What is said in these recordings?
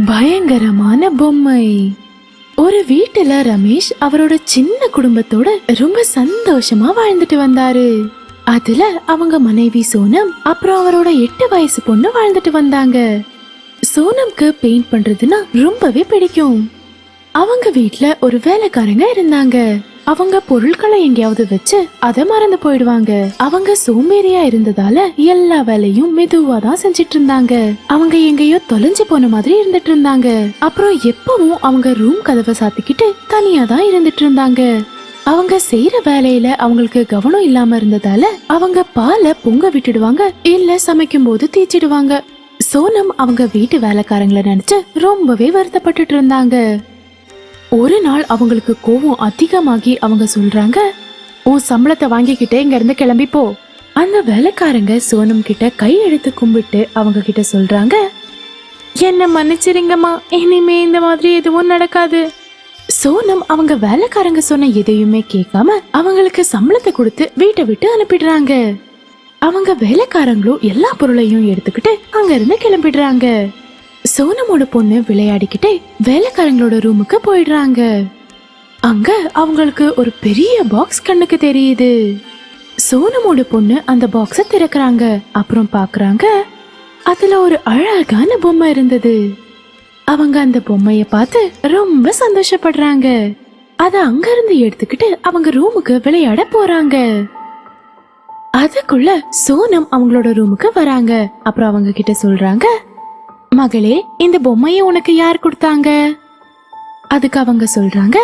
பயங்கரமான பொம்மை. ஒரு வீட்டுல ரமேஷ் அவரோட சின்ன குடும்பத்தோட ரொம்ப சந்தோஷமா வாழ்ந்துட்டு வந்தாரு. அதுல அவங்க மனைவி சோனம் அப்புறம் அவரோட 8 வயசு பொண்ணு வாழ்ந்துட்டு வந்தாங்க. சோனம்க்கு பெயிண்ட் பண்றதுன்னா ரொம்பவே பிடிக்கும். அவங்க வீட்ல ஒரு வேலைக்காரங்க இருந்தாங்க. அவங்க பொருட்களை எங்கேயாவது வச்சு அத மறந்து போயிடுவாங்க. அவங்க சோம்பேறியா இருந்ததால எல்லா வேலையும் மெதுவா தான் செஞ்சிட்டு இருந்தாங்க. அவங்க எங்கேயோ தொலைஞ்சு போன மாதிரி இருந்துட்டு இருந்தாங்க. அப்புறம் எப்பவும் அவங்க ரூம் கதவை சாத்திக்கிட்டு தனியா தான் இருந்துட்டு இருந்தாங்க. அவங்க செய்யற வேலையில அவங்களுக்கு கவனம் இல்லாம இருந்ததால அவங்க பாலை பொங்க விட்டுடுவாங்க, இல்ல சமைக்கும் போது தீச்சிடுவாங்க. சோனம் அவங்க வீட்டு வேலைக்காரங்களை நினைச்சு ரொம்பவே வருத்தப்பட்டுட்டு இருந்தாங்க. ஒரு நாள் அவங்களுக்கு கோவம் அதிகமாகி அவங்க சொல்றாங்க, உன் சம்பளத்தை வாங்கிக்கிட்டே இங்க இருந்து கிளம்பி போ. அந்த வேலைக்காரங்க சோனம் கிட்ட கை எடுத்து கும்பிட்டு அவங்க கிட்ட சொல்றாங்க, என்ன மன்னிச்சிருங்கம்மா, இனிமே இந்த மாதிரி எதுவும் நடக்காது. சோனம் அவங்க வேலைக்காரங்க சொன்ன எதையுமே கேட்காம அவங்களுக்கு சம்பளத்தை கொடுத்து வீட்டை விட்டு அனுப்பிடுறாங்க. அவங்க வேலைக்காரங்களும் எல்லா பொருளையும் எடுத்துக்கிட்டு அங்க இருந்து கிளம்பிடுறாங்க. சோனமோட பொண்ணு விளையாடிக்கிட்டே வேலைக்காரங்களோட ரூமுக்கு போயிடுறாங்க. அங்க அவங்களுக்கு ஒரு பெரிய பாக்ஸ் கண்ணுக்கு தெரியுது. சோனமோட பொண்ணு அந்த பாக்ஸ திறக்கறாங்க. அப்புறம் பாக்குறாங்க, அதுல ஒரு அழகான பொம்மை இருந்தது. அவங்க அந்த பொம்மைய பார்த்து ரொம்ப சந்தோஷப்படுறாங்க. அத அங்க இருந்து எடுத்துக்கிட்டு அவங்க ரூமுக்கு விளையாட போறாங்க. அதுக்குள்ள சோனம் அவங்களோட ரூமுக்கு வராங்க. அப்புறம் அவங்க கிட்ட சொல்றாங்க, மகளே, இந்த பொம்மைய உனக்கு யார் கொடுத்தாங்க? அதுக்கு அவங்க சொல்றாங்க,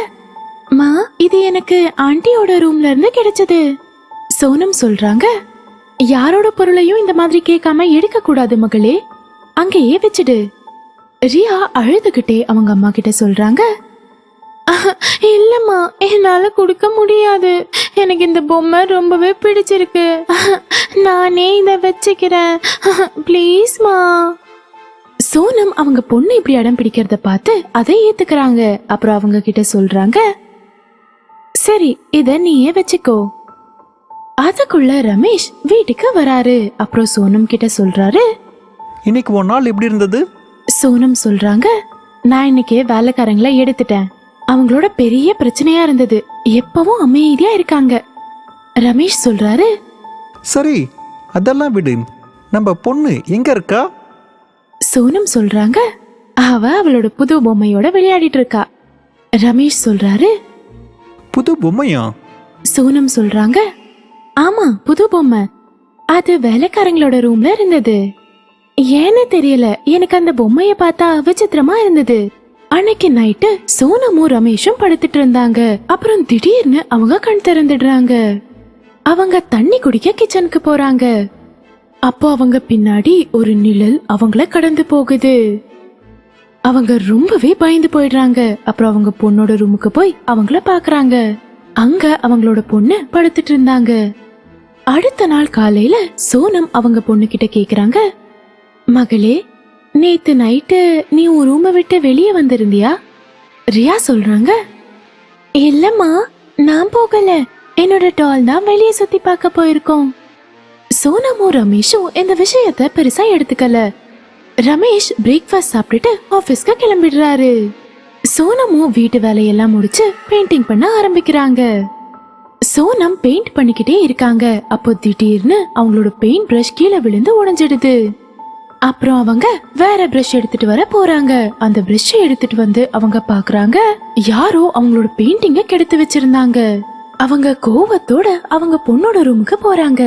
மா, இது எனக்கு ஆண்டியோட ரூம்ல இருந்து கிடைச்சது. சோனம் சொல்றாங்க, யாரோட பொருளையும் இந்த மாதிரி கேட்காம எடுக்க கூடாது மகளே, அங்கேயே வச்சிடு. ரியா அழுதுகிட்டே அவங்க அம்மா கிட்ட சொல்றாங்க, இல்லம்மா, என்னால கொடுக்க முடியாது. எனக்கு இந்த பொம்மை ரொம்பவே பிடிச்சிருக்கு. நானே இத வச்சுக்கிறேன், ப்ளீஸ்மா. சோனம் அவங்க பொண்ணு இப்படி அடம் பிடிக்கிறத பார்த்து அதை ஏத்துக்கிறாங்க. அப்புறம் அவங்க கிட்ட சொல்றாங்க, சரி, இத நீயே வச்சுக்கோ. அதுக்குள்ள ரமேஷ் வீட்டுக்கு வராரு. அப்புறம் சோனம் கிட்ட சொல்றாரு, இன்னைக்கு ஒரு நாள் எப்படி இருந்தது? சோனம் சொல்றாங்க, நான் இன்னைக்கு வேலைக்காரங்களை எடுத்துட்டேன். அவங்களோட பெரிய பிரச்சனையா இருந்தது, எப்பவும் அமைதியா இருக்காங்க. ரமேஷ் சொல்றாரு, சரி, அதெல்லாம் விடு. நம்ம பொண்ணு எங்க இருக்கா? சோனம் சொல்றாங்க, அவ அவளோட புது பொம்மையோட விளையாடிட்டு இருக்கா. ரமேஷ் சொல்றாரு, புது பொம்மையா? சோனம் சொல்றாங்க, ஆமா, புது பொம்மை. அது வேலைக்காரங்களோட ரூம்ல இருந்தது. ஏன்னு தெரியல, எனக்கு அந்த பொம்மைய பார்த்தா விசித்திரமா இருந்தது. அன்னைக்கு நைட்டு சோனமும் ரமேஷும் படுத்துட்டு இருந்தாங்க. அப்புறம் திடீர்னு அவங்க கண் திறந்துடுறாங்க. அவங்க தண்ணி குடிக்க கிச்சனுக்கு போறாங்க. அப்போ அவங்க பின்னாடி ஒரு நிழல் அவங்கள கடந்து போகுது. அவங்க ரொம்பவே பயந்து போயிடுறாங்க. அப்புறம் அவங்க பொண்ணோட ரூமுக்கு போய் அவங்கள பாக்குறாங்க. அங்க அவங்களோட பொண்ணு படுத்துட்டு இருந்தாங்க. அடுத்த நாள் காலையில சோனம் அவங்க பொண்ணு கிட்ட கேக்குறாங்க, மகளே, நேத்து நைட்டு நீ உன் ரூமை விட்டு வெளியே வந்திருந்தியா? ரியா சொல்றாங்க, இல்லம்மா, நான் போகல, என்னோட டால் தான் வெளியே சுத்தி பார்க்க போயிருக்கோம். சோனமும் ரமேஷும் இந்த விஷயத்த பெருசா எடுத்துக்கல. ரமேஷ் பிரேக்ஃபாஸ்ட் சாப்பிட்டுட்டு ஆபீஸ்க்கு கிளம்பிடுறாரு. சோனமும் வீட்டு வேலையெல்லாம் முடிச்சு பெயிண்டிங் பண்ண ஆரம்பிக்கிறாங்க. சோனம் பெயிண்ட் பண்ணிக்கிட்டே இருக்காங்க. அப்போ திடீர்னு அவங்களோட பெயிண்ட் பிரஷ் கீழே விழுந்து உடைஞ்சிடுது. அப்புறம் அவங்க வேற பிரஷ் எடுத்துட்டு வர போறாங்க. அந்த பிரஷ் எடுத்துட்டு வந்து அவங்க பாக்குறாங்க, யாரோ அவங்களோட பெயிண்டிங்க கெடுத்து வச்சிருந்தாங்க. அவங்க கோவத்தோட அவங்க பொண்ணோட ரூமுக்கு போறாங்க.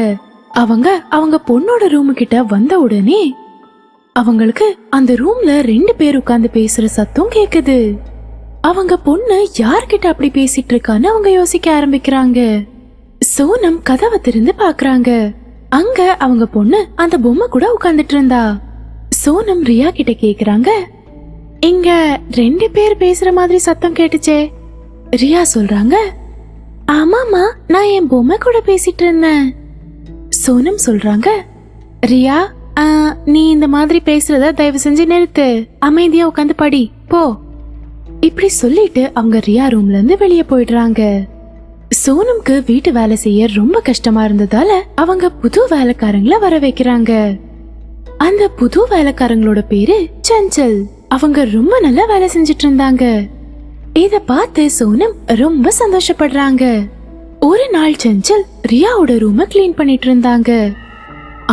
அவங்க பொண்ணோட ரூமு கிட்ட வந்த உடனே அவங்களுக்கு அந்த ரூம்ல 2 பேர் உட்கார்ந்து பேசுற சத்தம் கேக்குது. அவங்க பொண்ணு யார்கிட்ட அப்படி பேசிட்டு இருக்கான்னு அவங்க யோசிக்க ஆரம்பிக்கிறாங்க. சோனம் கதவை திறந்து பாக்குறாங்க. அங்க அவங்க பொண்ணு அந்த பொம்மை கூட உட்கார்ந்துட்டு இருந்தா. சோனம் ரியா கிட்ட கேக்குறாங்க, இங்க 2 பேர் பேசுற மாதிரி சத்தம் கேட்டுச்சே? ரியா சொல்றாங்க, ஆமாமா, நான் என் பொம்மை கூட பேசிட்டு இருந்தேன். சோனம் சொல்றாங்க, ரியா, நீ இந்த மாதிரி பேசுறத தயவு செஞ்சு நிறுத்து, அமைதியா உட்காந்து படி போ. இப்படி சொல்லிட்டு அவங்க ரியா ரூம்ல இருந்து வெளியே போயிடுறாங்க. சோனம்க்கு வீட்டு வேலை செய்ய ரொம்ப கஷ்டமா இருந்ததால அவங்க புது வேலைக்காரங்கள வர வைக்கிறாங்க. அந்த புது வேலைக்காரங்களோட பேரு சஞ்சல். அவங்க ரொம்ப நல்லா வேலை செஞ்சிட்டு இருந்தாங்க. இத பார்த்து சோனம் ரொம்ப சந்தோஷப்படுறாங்க. ஒரு நாள் சஞ்சல் ரியாவோட ரூம கிளீன் பண்ணிட்டு இருந்தாங்க.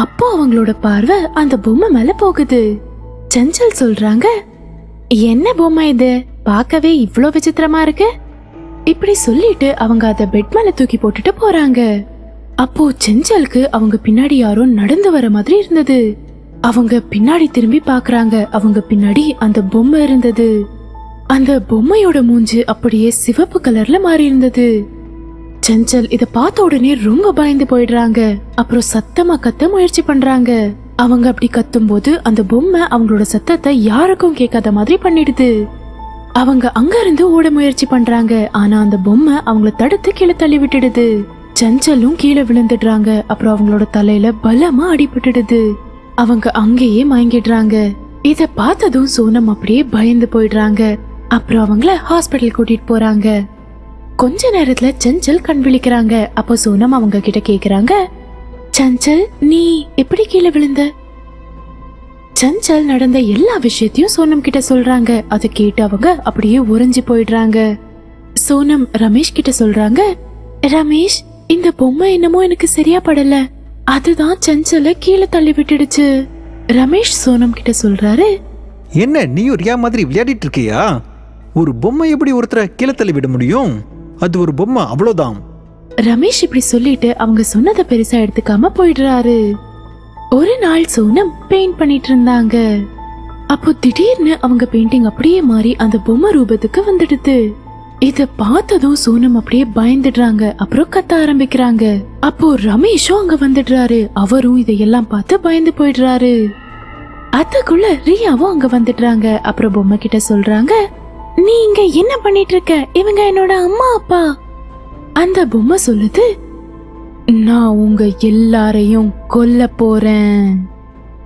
அப்போ அவங்களோட பார்வை அந்த பொம்மை மேல போகுது. சஞ்சல் சொல்றாங்க, என்ன பொம்மை இது, பார்க்கவே இவ்ளோ விசித்திரமா இருக்கு. இப்படி சொல்லிட்டு அவங்க அத பெட் மேல தூக்கி போட்டுட்டு போறாங்க. அப்போ செஞ்சலுக்கு அவங்க பின்னாடி யாரோ நடந்து வர மாதிரி இருந்தது. அவங்க பின்னாடி திரும்பி பாக்குறாங்க. அவங்க பின்னாடி அந்த பொம்மை இருந்தது. அந்த பொம்மையோட மூஞ்சு அப்படியே சிவப்பு கலர்ல மாறி இருந்தது. செஞ்சல் இத பார்த்த உடனே ரொம்ப பயந்து போயிடுறாங்க. அப்புறம் சத்தமா கத்த முயற்சி பண்றாங்க. அவங்க அப்படி கத்தும் போது அந்த பொம்மை அவங்களோட சத்தத்தை யாருக்கும் கேட்காத மாதிரி பண்ணிடுது. அவங்க அங்க இருந்து ஓட முயற்சி பண்றாங்க. ஆனா அந்த பொம்மை அவங்கள தடுத்து கீழே தள்ளி விட்டுடுது. சஞ்சலும் கீழே விழுந்துடுறாங்க. அப்புறம் அவங்களோட தலையில பலமா அடிபட்டுடுது. அவங்க அங்கேயே மயங்கிடுறாங்க. இத பார்த்ததும் சோனம் அப்படியே பயந்து போயிடுறாங்க. அப்புறம் அவங்கள ஹாஸ்பிட்டல் கூட்டிட்டு போறாங்க. கொஞ்ச நேரத்துல சஞ்சல் கண் விழிக்கிறாங்க. அப்போ சோனம் அவங்க கிட்ட கேக்குறாங்க, சஞ்சல் நீ எப்படி கீழே விழுந்த? சஞ்சல் நடந்த எல்லா விஷயத்தையும் சோனம் கிட்ட சொல்றாங்க. அதை கேட்டு அவங்க அப்படியே உறைஞ்சு போயிடுறாங்க. சோனம் ரமேஷ் கிட்ட சொல்றாங்க, ரமேஷ் இந்த பொம்மை என்னமோ எனக்கு சரியா படல, அதுதான் சஞ்சல கீழே தள்ளி விட்டுடுச்சு. ரமேஷ் சோனம் கிட்ட சொல்றாரு, என்ன நீயும் ரியா மாதிரி விளையாடிட்டு இருக்கியா? ஒரு பொம்மை எப்படி ஒருத்தரை கீழே தள்ளி விட முடியும்? அது ஒரு பொம்மை, அவ்வளவுதான். ரமேஷ் இப்படி சொல்லிட்டு அவங்க சொன்னதை பெருசா எடுத்துக்காம போயிடுறாரு. ஒரு நாள் சோனம் பெயிண்ட் பண்ணிட்டு இருந்தாங்க. அப்போ திடீர்னு அவங்க பெயிண்டிங் அப்படியே மாறி அந்த பொம்மை ரூபத்துக்கு வந்துடுது. இத பார்த்ததும் சோனம் அப்படியே பயந்துடுறாங்க. அப்புறம் கத்த ஆரம்பிக்கிறாங்க. அப்போ ரமேஷும் அங்க வந்துடுறாரு. அவரும் இதையெல்லாம் பார்த்து பயந்து போயிடுறாரு. அதுக்குள்ள ரியாவும் அங்க வந்துடுறாங்க. அப்புறம் பொம்மை கிட்ட சொல்றாங்க, நீ இங்க என்ன பண்ணிட்டு இருக்க? இவங்க என்னோட அம்மா அப்பா. அந்த பொம்மை சொல்லுது, நான் உங்க எல்லாரையும் கொல்ல போறேன்.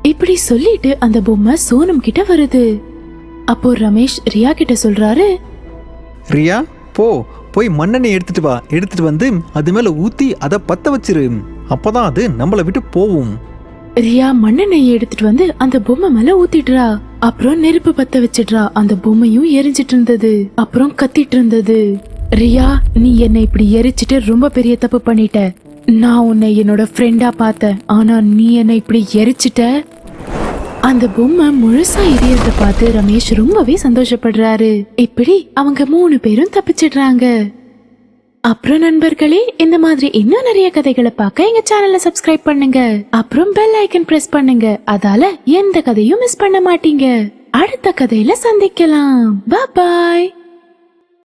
இப்படி சொல்லிட்டு அந்த பொம்மை சோனம் கிட்ட வருது. அப்போ ரமேஷ் ரியா கிட்ட சொல்றாரு, ரியா போய் மண்ணெண்ணெய் எடுத்துட்டு வா. எடுத்துட்டு வந்து அது மேல ஊத்தி அதை பத்த வச்சிரு. அப்பதான் அது நம்மளை விட்டு போவும். ரியா மண்ணெண்ணெய் எடுத்துட்டு வந்து அந்த பொம்மை மேல ஊத்திடுறா. அப்புறம் நெருப்பு பத்த வச்சிடுறா. அந்த பொம்மையும் எரிஞ்சிட்டு இருந்தது. அப்புறம் கத்திட்டு இருந்தது, ரியா நீ என்னை இப்படி எரிச்சிட்டு ரொம்ப பெரிய தப்பு பண்ணிட்ட. நான் உன்னை என்னோட ஃப்ரெண்டா பார்த்தேன், ஆனா நீ என்னை இப்படி எரிச்சிட்ட. அந்த பொம்மை முழுசா எரியறத பார்த்து ரமேஷ் ரொம்பவே சந்தோஷப்படுறாரு. இப்படி அவங்க 3 பேரும் தப்பிச்சிடுறாங்க. அப்புறம் நண்பர்களே, இந்த மாதிரி இன்னும் நிறைய கதைகளை பார்க்க எங்க சேனலை சப்ஸ்கிரைப் பண்ணுங்க. அப்புறம் பெல் ஐக்கன் பிரஸ் பண்ணுங்க. அதால எந்த கதையும் மிஸ் பண்ண மாட்டீங்க. அடுத்த கதையில சந்திக்கலாம். பாய்.